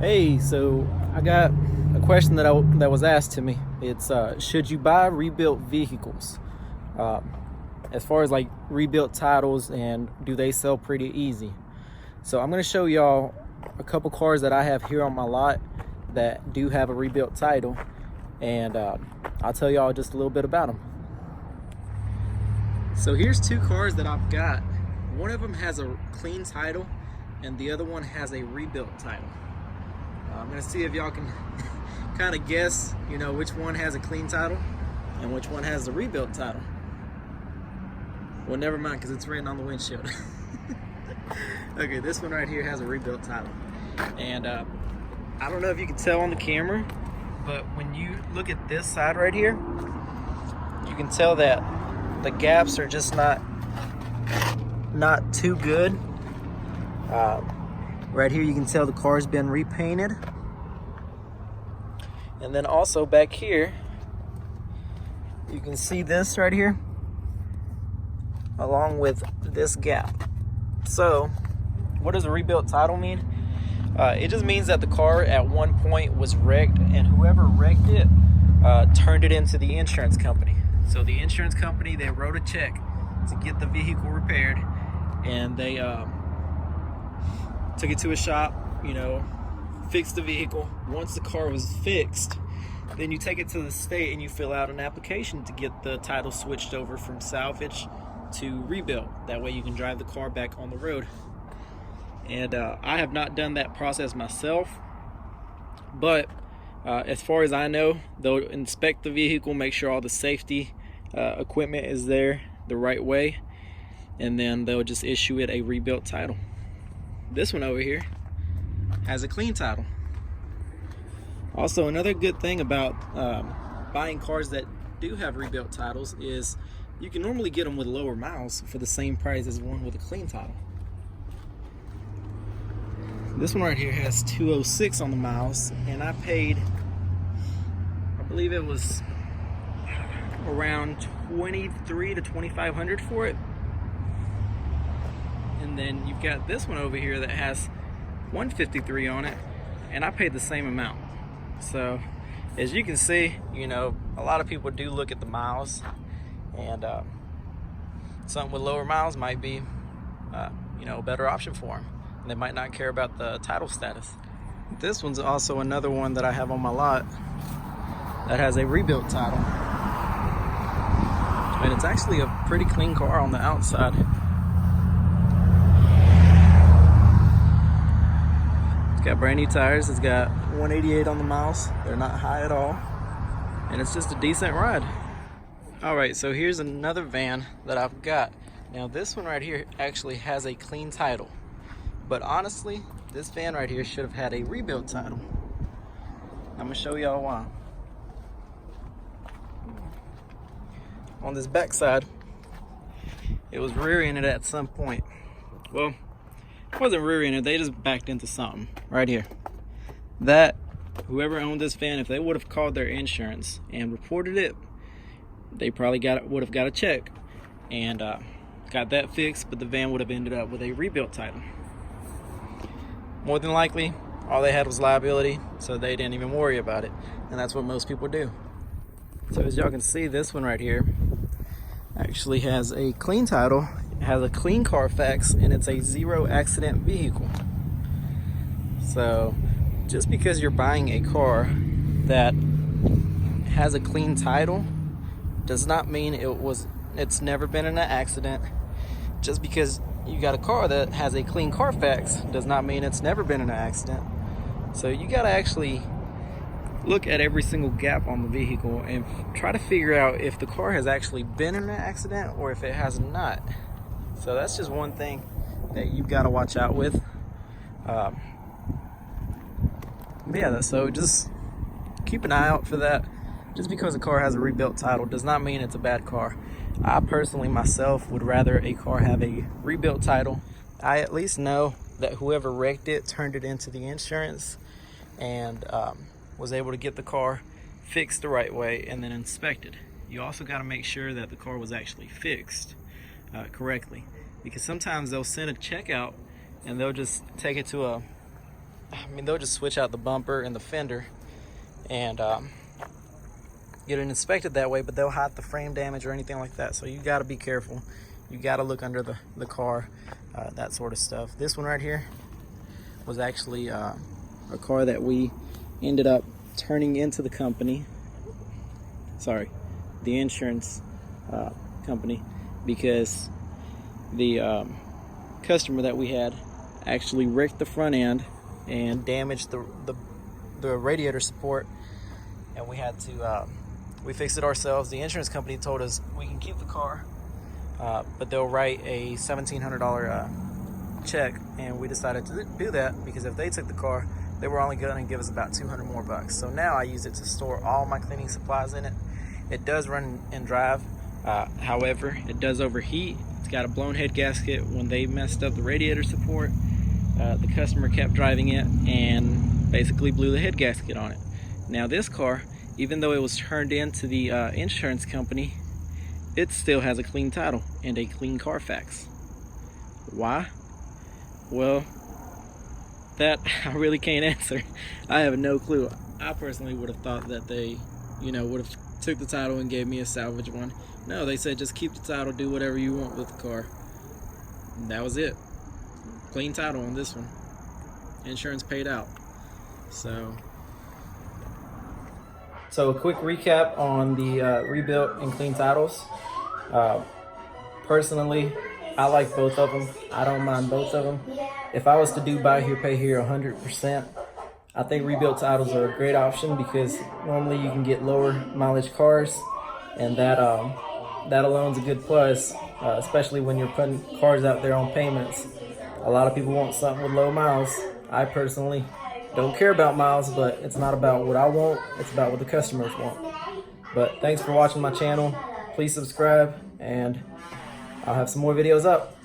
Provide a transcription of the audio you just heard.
Hey, so I got a question that was asked to me. It's should you buy rebuilt vehicles? As far as like rebuilt titles, and do they sell pretty easy? So I'm going to show y'all a couple cars that I have here on my lot that do have a rebuilt title, and I'll tell y'all just a little bit about them. So here's two cars that I've got. One of them has a clean title and the other one has a rebuilt title. I'm gonna see if y'all can kind of guess, which one has a clean title and which one has the rebuilt title. Well, never mind, because it's written on the windshield. Okay, this one right here has a rebuilt title. And I don't know if you can tell on the camera, but when you look at this side right here, you can tell that the gaps are just not too good. Right here you can tell the car's been repainted. And then also back here, you can see this right here, along with this gap. So, what does a rebuilt title mean? It just means that the car at one point was wrecked, and whoever wrecked it turned it into the insurance company. So the insurance company, they wrote a check to get the vehicle repaired, and they took it to a shop, fixed the vehicle. Once the car was fixed, then you take it to the state and you fill out an application to get the title switched over from salvage to rebuilt. That way you can drive the car back on the road. And I have not done that process myself, but as far as I know, they'll inspect the vehicle, make sure all the safety equipment is there the right way, and then they'll just issue it a rebuilt title. This one over here has a clean title. Also, another good thing about buying cars that do have rebuilt titles is you can normally get them with lower miles for the same price as one with a clean title. This one right here has 206 on the miles, and I paid, I believe it was around 23 to 2,500 for it. And then you've got this one over here that has 153 on it, and I paid the same amount. So as you can see, a lot of people do look at the miles, and something with lower miles might be a better option for them. And they might not care about the title status. This one's also another one that I have on my lot that has a rebuilt title, and it's actually a pretty clean car on the outside. It's got brand new tires. It's got 188 on the miles. They're not high at all, and it's just a decent ride. All right, so here's another van that I've got. Now this one right here actually has a clean title, but honestly, this van right here should have had a rebuilt title. I'm gonna show y'all why. On this back side, it was rear-ended at some point. Well, it wasn't rear-ended, they just backed into something right here. That, whoever owned this van, if they would have called their insurance and reported it, they probably would have got a check and got that fixed, but the van would have ended up with a rebuilt title. More than likely, all they had was liability, so they didn't even worry about it, and that's what most people do. So as y'all can see, this one right here actually has a clean title, it has a clean CarFax, and it's a zero accident vehicle. So just because you're buying a car that has a clean title does not mean it's never been in an accident. Just because you got a car that has a clean CarFax does not mean it's never been in an accident. So you got to actually look at every single gap on the vehicle and try to figure out if the car has actually been in an accident or if it has not. So that's just one thing that you've got to watch out with. So just keep an eye out for that. Just because a car has a rebuilt title does not mean it's a bad car. I personally myself would rather a car have a rebuilt title. I at least know that whoever wrecked it turned it into the insurance and was able to get the car fixed the right way and then inspected. You also got to make sure that the car was actually fixed correctly, because sometimes they'll send a check out and they'll just take it to I mean, they'll just switch out the bumper and the fender and get it inspected that way, but they'll hide the frame damage or anything like that. So you got to be careful. You got to look under the car, that sort of stuff. This one right here was actually a car that we ended up turning into the company. Sorry, the insurance company, because the customer that we had actually wrecked the front end and damaged the radiator support, and we had to we fixed it ourselves. The insurance company told us we can keep the car, but they'll write a $1,700 check, and we decided to do that because if they took the car, they were only going to give us about $200 more bucks. So now I use it to store all my cleaning supplies in it. It does run and drive, however, it does overheat. It's got a blown head gasket. When they messed up the radiator support, the customer kept driving it and basically blew the head gasket on it. Now this car, even though it was turned into the insurance company, it still has a clean title and a clean CarFax. Why? Well, that I really can't answer. I have no clue. I personally would have thought that they, would have took the title and gave me a salvage one. No, they said just keep the title, do whatever you want with the car. And that was it. Clean title on this one. Insurance paid out. So a quick recap on the rebuilt and clean titles. Personally, I like both of them. I don't mind both of them. If I was to do buy here, pay here 100%, I think rebuilt titles are a great option because normally you can get lower mileage cars, and that alone's a good plus, especially when you're putting cars out there on payments. A lot of people want something with low miles. I personally don't care about miles, but it's not about what I want, it's about what the customers want. But thanks for watching my channel. Please subscribe, and I'll have some more videos up.